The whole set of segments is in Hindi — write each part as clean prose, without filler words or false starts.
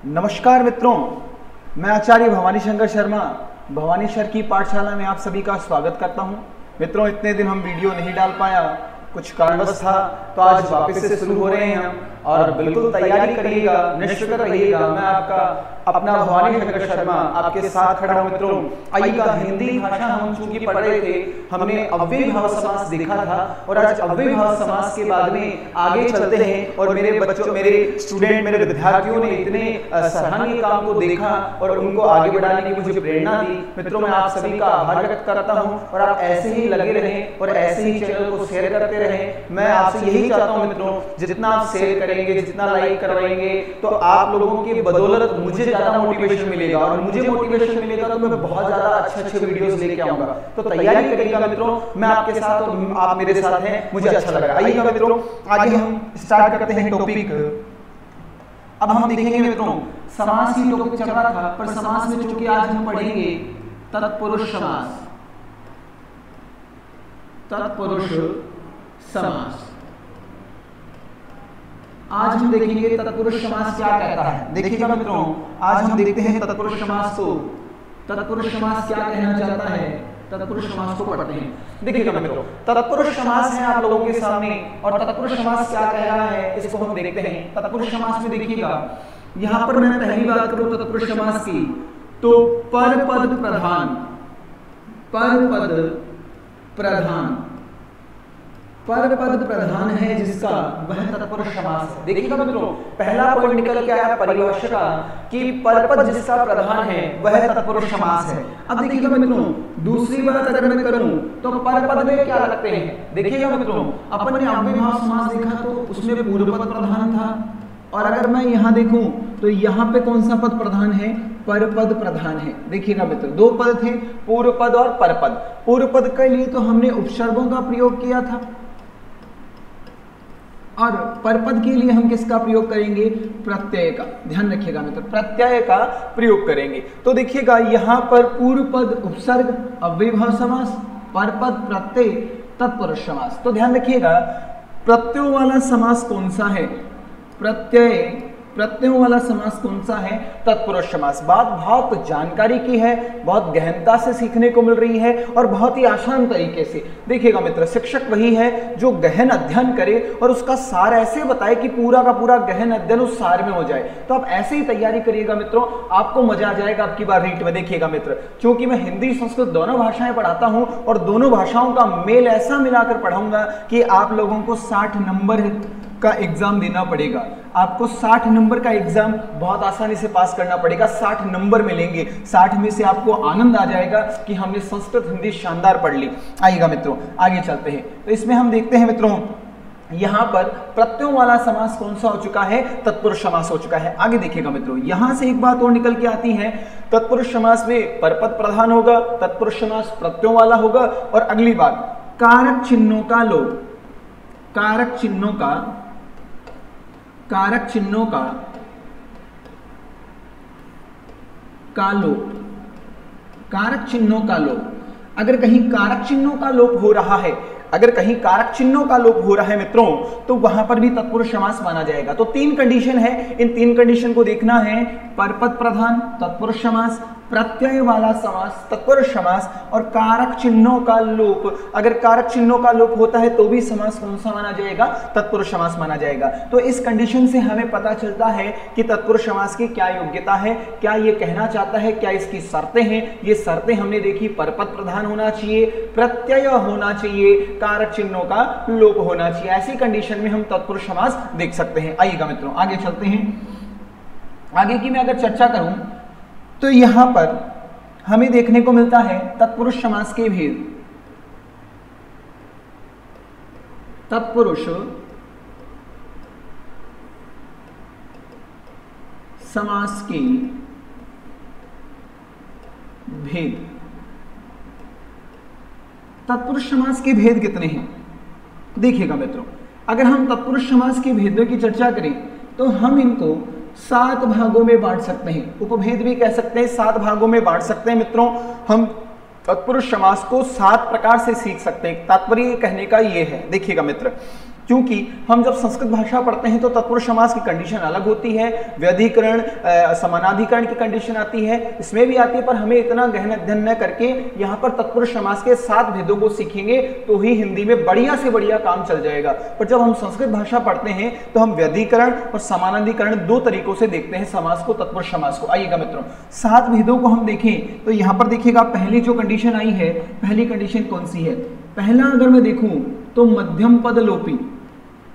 नमस्कार मित्रों, मैं आचार्य भवानी शंकर शर्मा भवानी सर की पाठशाला में आप सभी का स्वागत करता हूं। मित्रों, इतने दिन हम वीडियो नहीं डाल पाया, कुछ कारणवश था, तो आज वापस से शुरू हो रहे हैं हम। और बिल्कुल तैयारी करिएगा, निश्चित रहिएगा। मैं आपका अपना भवानी शंकर शर्मा आपके साथ खड़ा हूं। मित्रों, आइएगा, हिंदी भाषा हम चूंकि पढ़ रहे थे, हमने अव्ययीभाव समास देखा था और आज अव्ययीभाव समास के बाद में आगे चलते हैं। और मेरे बच्चों, मेरे स्टूडेंट, मेरे विद्यार्थियों ने इतने सराहनीय काम को देखा और उनको आगे बढ़ाने की मुझे प्रेरणा दी। मित्रों, मैं आप सभी का आभार व्यक्त करता हूं और आप ऐसे ही लगे रहें और ऐसे ही चैनल को शेयर करते रहें। मैं आपसे यही चाहता हूं मित्रों, जितना आप शेयर करेंगे, जितना लाइक करवाएंगे, तो आप लोगों की बदौलत मुझे ज्यादा मोटिवेशन मिलेगा और मुझे मोटिवेशन मिलेगा तो मैं बहुत ज्यादा अच्छे वीडियोस लेके आऊंगा। तो तैयारी करिएगा मित्रों, मैं आपके साथ और आप मेरे साथ हैं, मुझे अच्छा लगा। आइएगा मित्रों, आगे हम स्टार्ट करते हैं टॉपिक। अब हम देखेंगे मित्रों, समास की टॉपिक चल रहा था, पर समास में चूंकि आज हम पढ़ेंगे तत्पुरुष समास। तत्पुरुष समास आज हम देखेंगे तत्पुरुष समास क्या कहता है। देखिएगा मित्रों, आज हम देखते हैं तत्पुरुष समास को। तत्पुरुष समास क्या कहना चाहता है, तत्पुरुष समास को पढ़ते हैं। देखिएगा मित्रों, तत्पुरुष समास है आप लोगों के सामने और तत्पुरुष समास क्या कह रहा है इसको हम देखते हैं। तत्पुरुष समास में देखिएगा, यहां पर मैं पहली बात करूं तत्पुरुष समास की, तो परपद प्रधान, परपद प्रधान, परपद प्रधान है जिसका, वह तत्पुरुष समास है। देखिएगा मित्रों, पहला पॉइंट निकल के आया परिभाषा का कि परपद जिसका प्रधान है वह तत्पुरुष समास है। अब देखिएगा मित्रों, दूसरी बात अगर मैं करूं तो परपद में क्या लगते हैं। देखिएगा मित्रों, अपन ने अव्ययीभाव समास देखा तो उसमें पूर्वपद प्रधान था, और अगर मैं यहां देखूं तो यहां पे कौन सा पद प्रधान है, परपद प्रधान है। देखिएगा मित्रों, दो पद थे, पूर्व पद और परपद। पूर्व पद के लिए तो हमने उपसर्गों का प्रयोग किया था और परपद के लिए हम किसका प्रयोग करेंगे, प्रत्यय का। ध्यान रखिएगा मित्र, प्रत्यय का प्रयोग करेंगे। तो देखिएगा यहां पर पूर्व पद उपसर्ग अव्ययीभाव समास, परपद प्रत्यय तत्पुरुष समास। तो ध्यान रखिएगा, प्रत्ययों वाला समास कौन सा है, प्रत्ययों वाला समास कौन सा है, तत्पुरुष समास। बात बहुत जानकारी की है, बहुत गहनता से सीखने को मिल रही है और बहुत ही आसान तरीके से। देखिएगा मित्र, शिक्षक वही है जो गहन अध्ययन करे और उसका सार ऐसे बताए कि पूरा का पूरा गहन अध्ययन उस सार में हो जाए। तो आप ऐसे ही तैयारी करिएगा मित्रों, आपको मजा आ जाएगा आपकी बार रीट में। देखिएगा मित्र, क्योंकि मैं हिंदी संस्कृत दोनों भाषाएं पढ़ाता हूं और दोनों भाषाओं का मेल ऐसा मिलाकर पढ़ाऊंगा कि आप लोगों को 60 नंबर का एग्जाम देना पड़ेगा। आपको 60 नंबर का एग्जाम बहुत आसानी से पास करना पड़ेगा। 60 नंबर मिलेंगे, 60 में से आपको आनंद आ जाएगा कि हमने संस्कृत हिंदी शानदार पढ़ ली। आइएगा मित्रों, आगे चलते हैं। तो इसमें हम देखते हैं मित्रों, यहां पर प्रत्ययों वाला समास कौन सा हो चुका है, तत्पुरुष समास हो चुका है। आगे देखिएगा मित्रों, यहां से एक बात और निकल के आती है, तत्पुरुष समास में परपद प्रधान होगा, तत्पुरुष समास प्रत्ययों वाला होगा। और अगली बात, कारक चिन्हों का लोप, कारक चिन्हों का, कारक चिन्हों का लोप, कारक चिन्हों का लोप। अगर कहीं कारक चिन्हों का लोप हो रहा है, अगर कहीं कारक चिन्हों का लोप हो रहा है मित्रों, तो वहां पर भी तत्पुरुष समास माना जाएगा। तो तीन कंडीशन है, इन तीन कंडीशन को देखना है, परपद प्रधान तत्पुरुष समास, प्रत्यय वाला समास तत्पुरुष समास, और कारक चिन्हों का लोप। अगर कारक चिन्हों का लोप होता है तो भी समास कौन सा माना जाएगा, तत्पुरुष समास माना जाएगा। तो इस कंडीशन से हमें पता चलता है कि तत्पुरुष समास की क्या योग्यता है, क्या ये कहना चाहता है, क्या इसकी शर्तें हैं। ये शर्तें हमने देखी, परपद प्रधान होना चाहिए, प्रत्यय होना चाहिए, कारक चिन्हों का लोप होना चाहिए। ऐसी कंडीशन में हम तत्पुरुष समास देख सकते हैं। आइएगा मित्रों, आगे चलते हैं। आगे की मैं अगर चर्चा करूं तो यहां पर हमें देखने को मिलता है तत्पुरुष समास के भेद। तत्पुरुष समास के भेद। तत्पुरुष समास के भेद कितने हैं, देखिएगा मित्रों। अगर हम तत्पुरुष समास के भेदों की चर्चा करें तो हम इनको 7 भागों में बांट सकते हैं, उपभेद भी कह सकते हैं, 7 भागों में बांट सकते हैं मित्रों। हम तत्पुरुष समास को 7 प्रकार से सीख सकते हैं। तात्पर्य कहने का ये है, देखिएगा मित्र, क्योंकि हम जब संस्कृत भाषा पढ़ते हैं तो तत्पुरुष समास की कंडीशन अलग होती है, व्यधिकरण समानाधिकरण की कंडीशन आती है, इसमें भी आती है, पर हमें इतना गहन अध्ययन न करके यहाँ पर तत्पुरुष समास के 7 भेदों को सीखेंगे तो ही हिंदी में बढ़िया से बढ़िया काम चल जाएगा। पर जब हम संस्कृत भाषा पढ़ते हैं तो हम व्यधिकरण और समानाधिकरण 2 तरीकों से देखते हैं समास को, तत्पुरुष समास को। आइएगा मित्रों, 7 भेदों को हम देखें तो यहाँ पर देखिएगा पहली जो कंडीशन आई है, पहली कंडीशन कौन सी है? पहला अगर मैं देखूं तो मध्यम पद लोपी,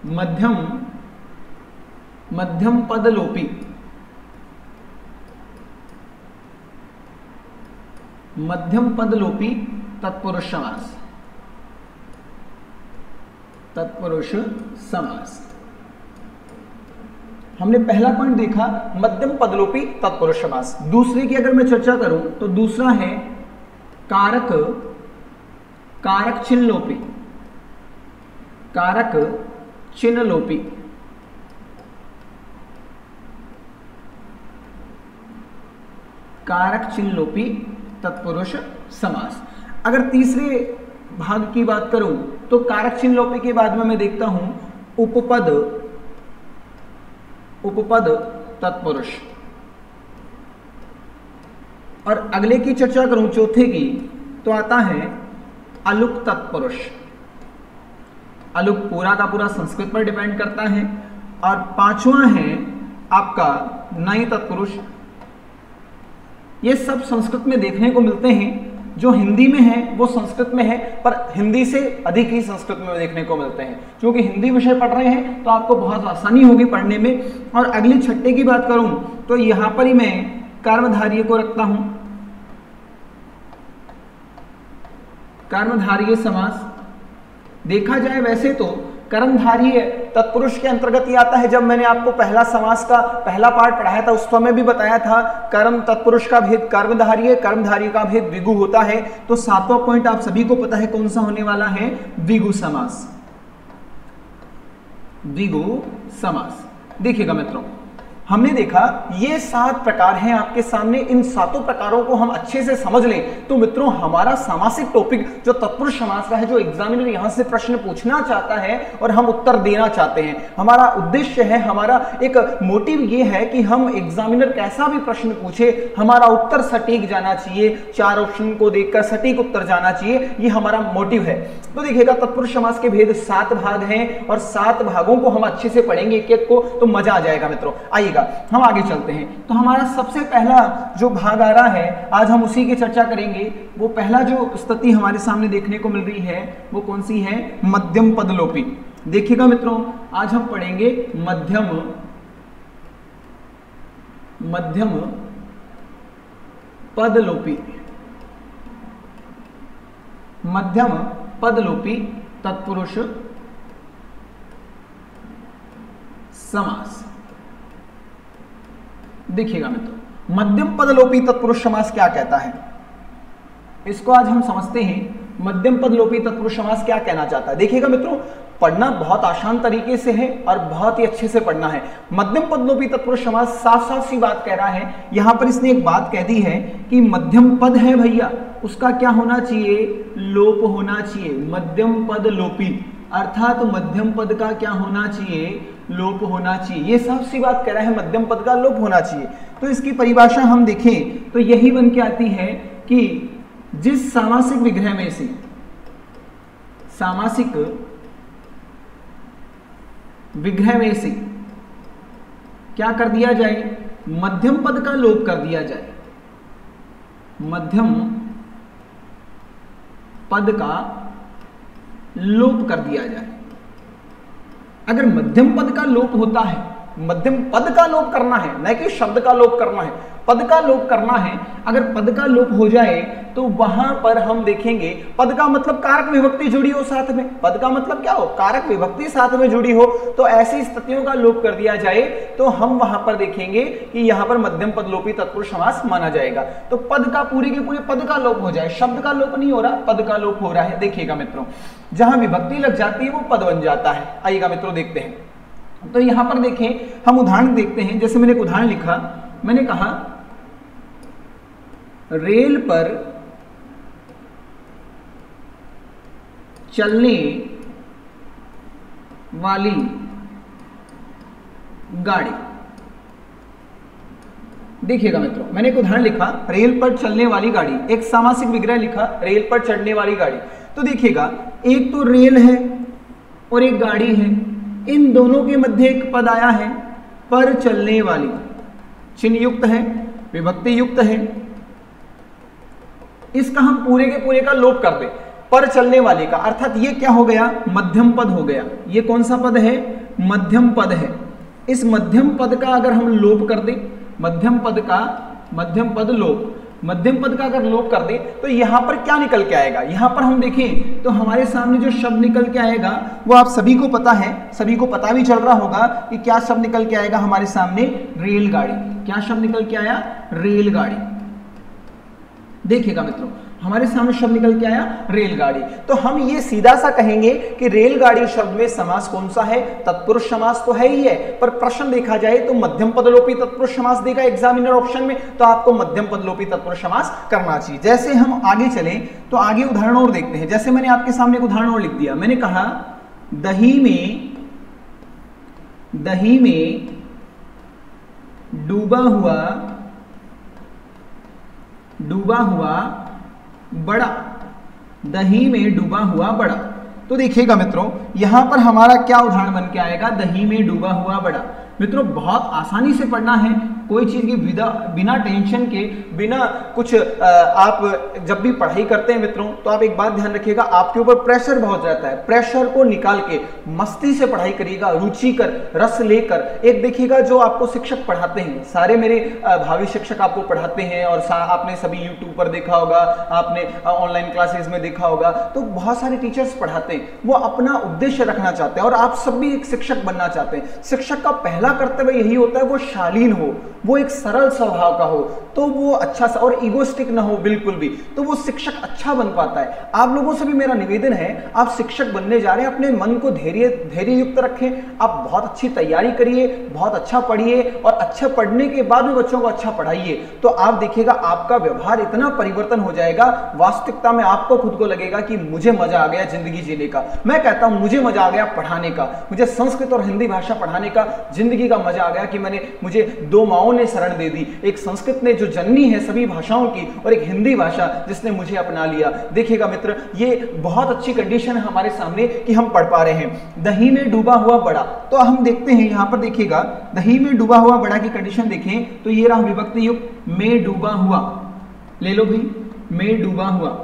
मध्यम पद लोपी, मध्यम पद लोपी तत्पुरुष समास, तत्पुरुष समास। हमने पहला पॉइंट देखा मध्यम पदलोपी तत्पुरुष समास। दूसरे की अगर मैं चर्चा करूं तो दूसरा है कारक चिन्ह लोपी, कारक चिन्ह लोपी, कारक चिन्ह लोपी तत्पुरुष समास। अगर तीसरे भाग की बात करूं तो कारक चिन्ह लोपी के बाद में मैं देखता हूं उपपद तत्पुरुष, और अगले की चर्चा करूं चौथे की तो आता है अलुक तत्पुरुष। अलुक पूरा का पूरा संस्कृत पर डिपेंड करता है। और पांचवा है आपका नई तत्पुरुष। ये सब संस्कृत में देखने को मिलते हैं, जो हिंदी में है वो संस्कृत में है, पर हिंदी से अधिक ही संस्कृत में देखने को मिलते हैं। क्योंकि हिंदी विषय पढ़ रहे हैं तो आपको बहुत आसानी होगी पढ़ने में। और अगले छठे की बात करूं तो यहां पर ही मैं कर्मधारय को रखता हूं, कर्मधारय समास। देखा जाए वैसे तो कर्मधारय तत्पुरुष के अंतर्गत ही आता है। जब मैंने आपको पहला समास का पहला पार्ट पढ़ाया था उस समय भी बताया था कर्म तत्पुरुष का भेद कर्मधारय, कर्मधारय का भेद द्विगु होता है। तो 7वां पॉइंट आप सभी को पता है कौन सा होने वाला है? द्विगु समास, द्विगु समास। देखिएगा मित्रों, हमने देखा ये 7 प्रकार हैं आपके सामने। इन 7 प्रकारों को हम अच्छे से समझ लें तो मित्रों हमारा सामासिक टॉपिक जो तत्पुरुष समास का है, जो एग्जामिनर यहां से प्रश्न पूछना चाहता है और हम उत्तर देना चाहते हैं, हमारा उद्देश्य है, हमारा एक मोटिव ये है कि हम एग्जामिनर कैसा भी प्रश्न पूछे हमारा उत्तर सटीक जाना चाहिए, 4 ऑप्शन को देखकर सटीक उत्तर जाना चाहिए, ये हमारा मोटिव है। तो देखिएगा तत्पुरुष समास के भेद 7 भाग हैं और 7 भागों को हम अच्छे से पढ़ेंगे एक एक को, तो मजा आ जाएगा मित्रों। आइएगा हम आगे चलते हैं। तो हमारा सबसे पहला जो भाग आ रहा है आज हम उसी की चर्चा करेंगे। वो पहला जो स्थिति हमारे सामने देखने को मिल रही है वो कौन सी है? मध्यम पदलोपी। देखिएगा मित्रों, आज हम पढ़ेंगे मध्यम पदलोपी, मध्यम पदलोपी तत्पुरुष समास। देखिएगा मित्रों, मध्यम पदलोपी तत्पुरुष समास क्या कहता है, इसको आज हम समझते हैं। मध्यम पदलोपी तत्पुरुष समास क्या कहना चाहता है? देखिएगा मित्रों, पढ़ना बहुत आसान तरीके से है और बहुत ही अच्छे से पढ़ना है। मध्यम पदलोपी तत्पुरुष समास साफ साफ सी बात कह रहा है। यहां पर इसने एक बात कह दी है कि मध्यम पद है भैया, उसका क्या होना चाहिए? लोप होना चाहिए। मध्यम पद लोपी अर्थात मध्यम पद का क्या होना चाहिए? लोप होना चाहिए। ये साफ सी बात कह रहा है, मध्यम पद का लोप होना चाहिए। तो इसकी परिभाषा हम देखें तो यही बन के आती है कि जिस सामासिक विग्रह में से, सामासिक विग्रह में से क्या कर दिया जाए? मध्यम पद का लोप कर दिया जाए। मध्यम पद का लोप कर दिया जाए। अगर मध्यम पद का लोप होता है, मध्यम पद का लोप करना है, न कि शब्द का लोप करना है, पद का लोप करना है। अगर पद का लोप हो जाए तो वहां पर हम देखेंगे, पद का मतलब कारक विभक्ति जुड़ी हो साथ में। पद का मतलब क्या हो? कारक विभक्ति साथ में जुड़ी हो। तो ऐसी स्थितियों का लोप कर दिया जाए तो हम वहां पर देखेंगे कि यहां पर मध्यम पदलोपी तत्पुरुष समास माना जाएगा। तो पद का पूरे के पूरे पद का लोप हो जाए, शब्द का लोप नहीं हो रहा, पद का लोप हो रहा है। देखिएगा मित्रों, जहां विभक्ति लग जाती है वो पद बन जाता है। आइएगा मित्रों देखते हैं। तो यहां पर देखें, हम उदाहरण देखते हैं। जैसे मैंने एक उदाहरण लिखा, मैंने कहा रेल पर चलने वाली गाड़ी। देखिएगा मित्रों, मैंने एक उदाहरण लिखा रेल पर चलने वाली गाड़ी, एक सामासिक विग्रह लिखा रेल पर चढ़ने वाली गाड़ी। तो देखिएगा एक तो रेल है और एक गाड़ी है, इन दोनों के मध्य एक पद आया है पर चलने वाली, चिन्ह युक्त है, विभक्ति युक्त है। इसका हम पूरे के पूरे का लोप कर दें, पर चलने वाले का, अर्थात ये क्या हो गया, मध्यम पद हो गया। ये कौन सा पद है, मध्यम पद है। इस मध्यम पद का अगर हम लोप कर दें, मध्यम पद लोप, मध्यम पद का अगर लोप कर दें तो यहां पर क्या निकल के आएगा, यहां पर हम देखें तो हमारे सामने जो शब्द निकल के आएगा वो आप सभी को पता है, सभी को पता भी चल रहा होगा कि क्या शब्द निकल के आएगा हमारे सामने, रेलगाड़ी। क्या शब्द निकल के आया, रेलगाड़ी। देखिएगा मित्रों, हमारे सामने शब्द निकल के आया रेलगाड़ी। तो हम ये सीधा सा कहेंगे कि रेलगाड़ी शब्द में समास कौन सा है, तत्पुरुष समास तो है ही है, पर प्रश्न देखा जाए तो मध्यम पदलोपी तत्पुरुष समास देगा एग्जामिनर ऑप्शन में, तो आपको मध्यम पदलोपी तत्पुरुष समास करना चाहिए। जैसे हम आगे चलें तो आगे उदाहरण और देखते हैं। जैसे मैंने आपके सामने एक उदाहरण और लिख दिया, मैंने कहा दही में डूबा हुआ बड़ा, दही में डूबा हुआ बड़ा। तो देखिएगा मित्रों, यहां पर हमारा क्या उदाहरण बन के आएगा, दही में डूबा हुआ बड़ा। मित्रों बहुत आसानी से पढ़ना है, कोई चीज की बिना टेंशन के, बिना कुछ आप जब भी पढ़ाई करते हैं मित्रों तो आप एक बात ध्यान रखिएगा, आपके ऊपर प्रेशर बहुत रहता है, प्रेशर को निकाल के मस्ती से पढ़ाई करिएगा, रुचि कर, रस लेकर। एक देखिएगा जो आपको शिक्षक पढ़ाते हैं, सारे मेरे भावी शिक्षक आपको पढ़ाते हैं और आपने सभी यूट्यूब पर देखा होगा, आपने ऑनलाइन क्लासेस में देखा होगा, तो बहुत सारे टीचर्स पढ़ाते हैं, वो अपना उद्देश्य रखना चाहते हैं और आप सब भी एक शिक्षक बनना चाहते हैं। शिक्षक का पहला कर्तव्य यही होता है वो शालीन हो, वो एक सरल स्वभाव का हो, तो वो अच्छा सा और ईगोस्टिक ना हो बिल्कुल भी, तो वो शिक्षक अच्छा बन पाता है। आप लोगों से भी मेरा निवेदन है, आप शिक्षक बनने जा रहे हैं, अपने मन को धैर्य युक्त रखें, आप बहुत अच्छी तैयारी करिए, बहुत अच्छा पढ़िए और अच्छा पढ़ने के बाद भी बच्चों को अच्छा पढ़ाइए, तो आप देखिएगा आपका व्यवहार इतना परिवर्तन हो जाएगा, वास्तविकता में आपको खुद को लगेगा कि मुझे मजा आ गया जिंदगी जीने का। मैं कहता हूं मुझे मजा आ गया पढ़ाने का, मुझे संस्कृत और हिंदी भाषा पढ़ाने का, जिंदगी का मजा आ गया कि मुझे दो माओं ने शरण दे दी, एक संस्कृत ने जो जननी है सभी भाषाओं की और एक हिंदी भाषा जिसने मुझे अपना लिया। देखिएगा मित्र, ये बहुत अच्छी कंडीशन है हमारे सामने कि हम पढ़ पा रहे हैं। दही में डूबा हुआ बड़ा, तो हम देखते हैं यहां पर देखिएगा दही में डूबा हुआ बड़ा की कंडीशन देखें तो ये रहा विभक्ति युक्त में डूबा हुआ, ले लो भाई, में डूबा हुआ,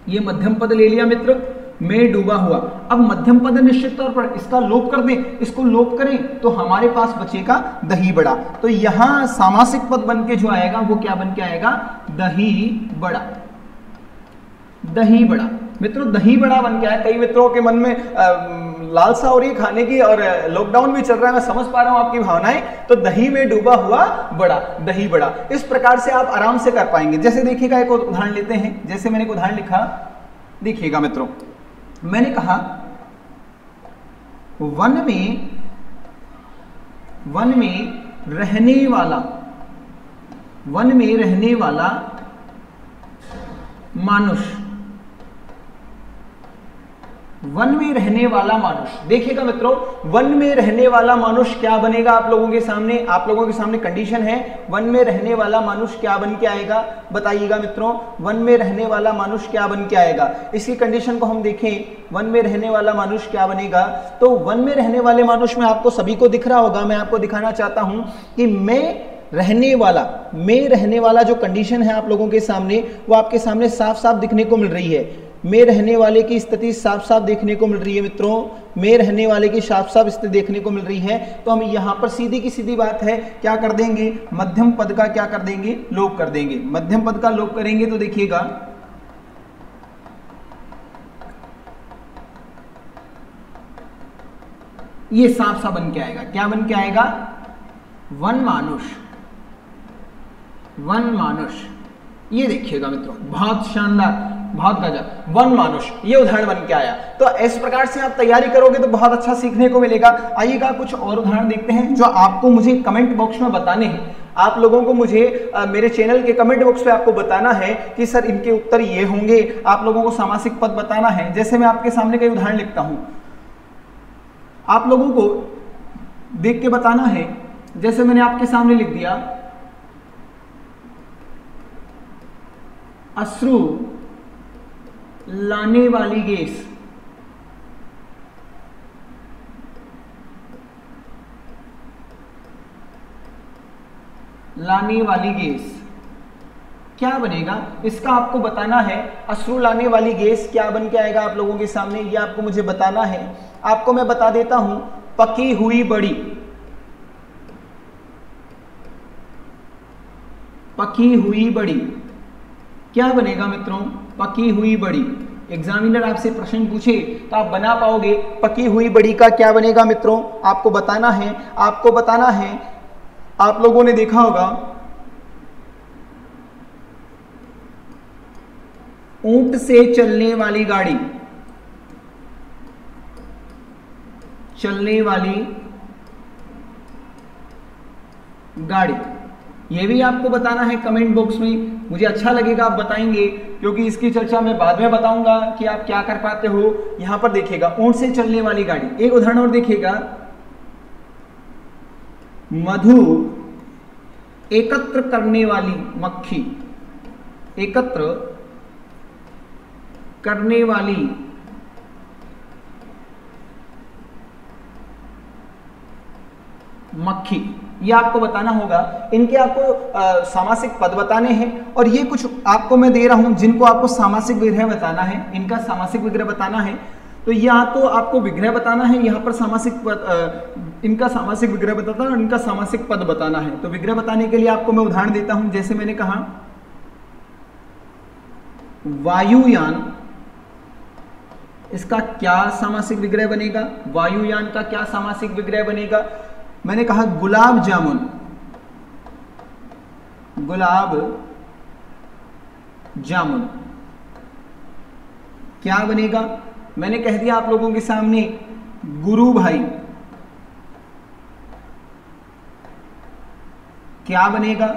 ये मध्यम पद ले लिया मित्र, में डूबा हुआ। अब मध्यम पद निश्चित तौर पर इसका लोप कर दें, इसको लोप करें तो हमारे पास बचेगा दही बड़ा। तो यहां सामासिक पद बन के जो आएगा वो क्या बन के आएगा, दही बड़ा, दही बड़ा। मित्रों दही बड़ा बन के आया, कई मित्रों के मन में लालसा हो रही है खाने की और लॉकडाउन भी चल रहा है, मैं समझ पा रहा हूं आपकी भावनाएं, तो दही में डूबा हुआ बड़ा, दही बड़ा, इस प्रकार से आप आराम से कर पाएंगे। जैसे देखिएगा एक उदाहरण लेते हैं, जैसे मैंने एक उदाहरण लिखा, देखिएगा मित्रों, मैंने कहा वन में रहने वाला मानुष, वन में रहने वाला मानुष। देखिएगा मित्रों, वन में रहने वाला मानुष क्या बनेगा आप लोगों के सामने कंडीशन है, वन में रहने वाला मानुष क्या बन के आएगा, बताइएगा मित्रों, वन में रहने वाला मानुष क्या बन के आएगा। इसकी कंडीशन को हम देखें, वन में रहने वाला मानुष क्या बनेगा, तो वन में रहने वाले मानुष में आपको सभी को दिख रहा होगा, मैं आपको दिखाना चाहता हूं कि में रहने वाला जो कंडीशन है आप लोगों के सामने, वो आपके सामने साफ साफ दिखने को मिल रही है। में रहने वाले की स्थिति साफ साफ देखने को मिल रही है मित्रों, में रहने वाले की साफ साफ स्थिति देखने को मिल रही है। तो हम यहां पर सीधी की सीधी बात है, क्या कर देंगे, मध्यम पद का क्या कर देंगे, लोप कर देंगे। मध्यम पद का लोप करेंगे तो देखिएगा ये साफ साफ बन के आएगा, क्या बन के आएगा, वन मानुष। ये देखिएगा मित्रों, बहुत शानदार, बहुत गजब, वन मानुष, ये उदाहरण बन के आया। तो इस प्रकार से आप तैयारी करोगे तो बहुत अच्छा सीखने को मिलेगा। आइएगा कुछ और उदाहरण देखते हैं जो आपको मुझे कमेंट बॉक्स में बताने हैं। आप लोगों को मुझे मेरे चैनल के कमेंट बॉक्स पे आपको बताना है कि सर इनके उत्तर ये होंगे, आप लोगों को सामासिक पद बताना है। जैसे मैं आपके सामने कई उदाहरण लिखता हूं, आप लोगों को देख के बताना है, जैसे मैंने आपके सामने लिख दिया, अश्रु लाने वाली गैस, लाने वाली गैस क्या बनेगा, इसका आपको बताना है। अश्रु लाने वाली गैस क्या बन के आएगा आप लोगों के सामने, ये आपको मुझे बताना है। आपको मैं बता देता हूं, पकी हुई बड़ी, पकी हुई बड़ी क्या बनेगा मित्रों, पकी हुई बड़ी। एग्जामिनर आपसे प्रश्न पूछे तो आप बना पाओगे, पकी हुई बड़ी का क्या बनेगा मित्रों, आपको बताना है। आपको बताना है, आप लोगों ने देखा होगा ऊंट से चलने वाली गाड़ी, चलने वाली गाड़ी, यह भी आपको बताना है कमेंट बॉक्स में। मुझे अच्छा लगेगा आप बताएंगे, क्योंकि इसकी चर्चा मैं बाद में बताऊंगा कि आप क्या कर पाते हो। यहां पर देखिएगा, ऊंट से चलने वाली गाड़ी। एक उदाहरण और देखिएगा, मधु एकत्र करने वाली मक्खी, एकत्र करने वाली मक्खी, ये आपको बताना होगा। इनके आपको सामासिक पद बताने हैं, और ये कुछ आपको मैं दे रहा हूं जिनको आपको सामासिक विग्रह बताना है, इनका सामासिक विग्रह बताना है। तो यहाँ तो आपको विग्रह बताना है, यहाँ पर सामासिक पद, इनका सामासिक विग्रह बताना है और इनका सामासिक पद बताना है। तो विग्रह बताने के लिए आपको मैं उदाहरण देता हूं, जैसे मैंने कहा वायुयान, इसका क्या सामासिक विग्रह बनेगा, वायुयान का क्या सामासिक विग्रह बनेगा। मैंने कहा गुलाब जामुन, गुलाब जामुन क्या बनेगा, मैंने कह दिया आप लोगों के सामने गुरु भाई क्या बनेगा,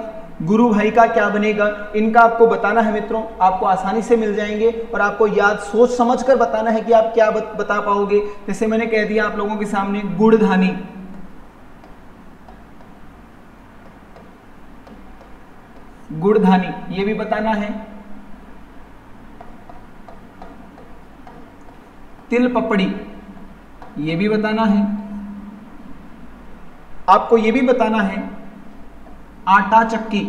गुरु भाई का क्या बनेगा। इनका आपको बताना है मित्रों, आपको आसानी से मिल जाएंगे और आपको याद सोच समझकर बताना है कि आप क्या बता पाओगे। जैसे मैंने कह दिया आप लोगों के सामने गुड़धानी, गुड़धानी ये भी बताना है। तिल पपड़ी ये भी बताना है। आपको ये भी बताना है आटा चक्की,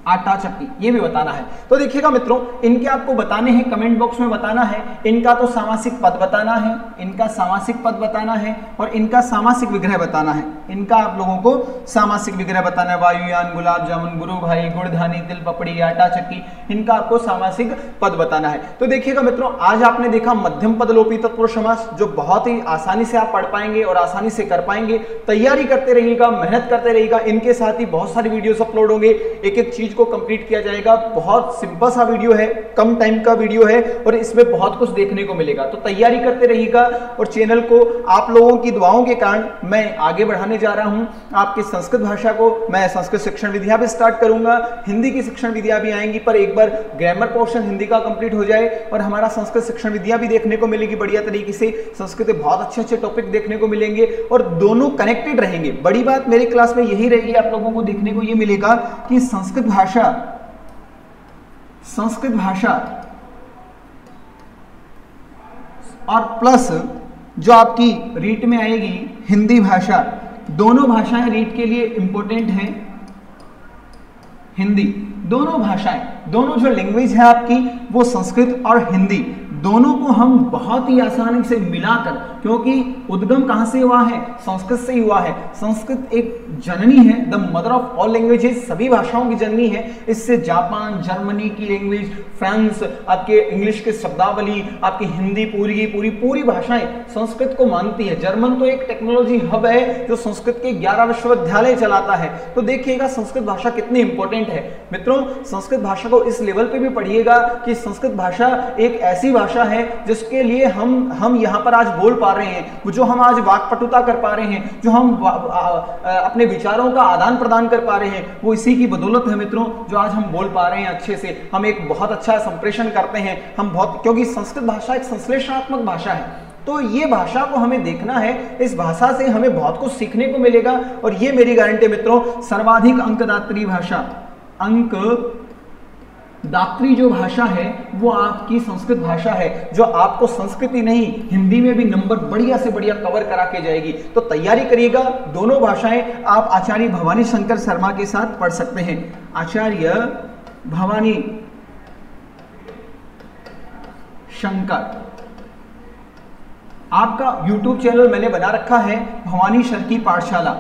आटा चक्की ये भी बताना है। तो देखिएगा मित्रों, इनके आपको बताने हैं, कमेंट बॉक्स में बताना है। इनका तो सामासिक पद बताना है, इनका सामासिक पद बताना है और इनका सामासिक विग्रह बताना है। इनका आप लोगों को सामासिक विग्रह बताना है, वायुयान, गुलाब जामुन, गुरु भाई, गुड़धानी, तिल पपड़ी, आटा चक्की, इनका आपको सामासिक पद बताना है। तो देखिएगा मित्रों, आज आपने देखा मध्यम पद लोपी तत्पुरुष समास, जो बहुत ही आसानी से आप पढ़ पाएंगे और आसानी से कर पाएंगे। तैयारी करते रहिएगा, मेहनत करते रहिएगा। इनके साथ ही बहुत सारी वीडियोस अपलोड होंगे, एक एक चीज को कंप्लीट किया जाएगा। बहुत सिंपल सा वीडियो है, कम टाइम का वीडियो है और इसमें बहुत कुछ देखने को मिलेगा। तो तैयारी करते रहिएगा और चैनल को आप लोगों की दुआओं के कारण मैं आगे बढ़ाने जा रहा हूं। आपकी संस्कृत भाषा को मैं संस्कृत शिक्षण विधिया भी स्टार्ट करूंगा, हिंदी की शिक्षण विधिया भी आएंगी, पर एक बार ग्रामर पोर्शन हिंदी का कंप्लीट हो जाए और हमारा संस्कृत शिक्षण विधिया भी देखने को मिलेगी बढ़िया तरीके से। संस्कृत के बहुत अच्छे अच्छे टॉपिक देखने को मिलेंगे और दोनों कनेक्टेड रहेंगे। बड़ी बात मेरी क्लास में यही रहेगी, आप लोगों को देखने को यह मिलेगा कि संस्कृत भाषा और प्लस जो आपकी रीट में आएगी हिंदी भाषा, दोनों भाषाएं रीट के लिए इंपॉर्टेंट हैं। हिंदी, दोनों भाषाएं, दोनों जो लैंग्वेज है आपकी वो संस्कृत और हिंदी, दोनों को हम बहुत ही आसानी से मिलाकर, क्योंकि उद्गम कहां से हुआ है, संस्कृत से ही हुआ है। संस्कृत एक जननी है, the mother of all languages, सभी भाषाओं की जननी है। इससे जापान, जर्मनी की लैंग्वेज, फ्रांस, आपके इंग्लिश के शब्दावली, आपकी हिंदी पूरी भाषाएं संस्कृत को मानती है। जर्मन तो एक टेक्नोलॉजी हब है जो संस्कृत के 11 विश्वविद्यालय चलाता है। तो देखिएगा संस्कृत भाषा कितनी इंपॉर्टेंट है। मित्रों, संस्कृत भाषा को इस लेवल पे भी पढ़िएगा कि संस्कृत भाषा एक ऐसी भाषा है जिसके लिए हम यहाँ पर आज बोल पा पा रहे हैं, जो हम आज वाक्पटुता कर पा रहे हैं, जो हम अपने विचारों का आदान प्रदान कर पा रहे हैं, वो इसी की बदौलत है मित्रों, जो आज हम बोल पा रहे हैं अच्छे से, हम एक बहुत अच्छा संप्रेषण करते हैं, हम बहुत, क्योंकि संस्कृत भाषा एक संश्लेषणात्मक भाषा है, तो ये भाषा को हमें देखना है, इस भाषा से हमें बहुत कुछ सीखने को मिलेगा। और ये मेरी गारंटी मित्रों, सर्वाधिक अंकदात्री भाषा, अंकदात्री जो भाषा है वो आपकी संस्कृत भाषा है, जो आपको संस्कृति नहीं हिंदी में भी नंबर बढ़िया से बढ़िया कवर करा के जाएगी। तो तैयारी करिएगा, दोनों भाषाएं आप आचार्य भवानी शंकर शर्मा के साथ पढ़ सकते हैं। आचार्य भवानी शंकर, आपका YouTube चैनल मैंने बना रखा है भवानी शर की पाठशाला।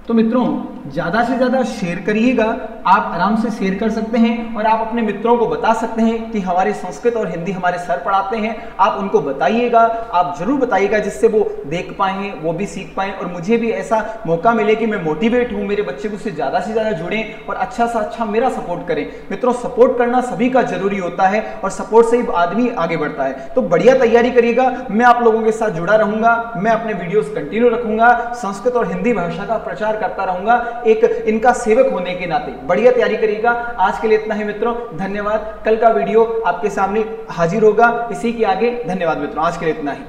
तो मित्रों ज्यादा से ज्यादा शेयर करिएगा, आप आराम से शेयर कर सकते हैं और आप अपने मित्रों को बता सकते हैं कि हमारे संस्कृत और हिंदी हमारे सर पढ़ाते हैं, आप उनको बताइएगा, आप जरूर बताइएगा, जिससे वो देख पाएं, वो भी सीख पाएं और मुझे भी ऐसा मौका मिले कि मैं मोटिवेट हूं, मेरे बच्चे को उससे ज्यादा से ज्यादा जुड़ें और अच्छा सा अच्छा मेरा सपोर्ट करें। मित्रों सपोर्ट करना सभी का जरूरी होता है और सपोर्ट से ही आदमी आगे बढ़ता है। तो बढ़िया तैयारी करिएगा, मैं आप लोगों के साथ जुड़ा रहूंगा, मैं अपने वीडियोस कंटिन्यू रखूंगा, संस्कृत और हिंदी भाषा का प्रचार करता रहूंगा एक इनका सेवक होने के नाते। बढ़िया तैयारी करिएगा। आज के लिए इतना ही मित्रों, धन्यवाद। कल का वीडियो आपके सामने हाजिर होगा इसी के आगे। धन्यवाद मित्रों, आज के लिए इतना ही।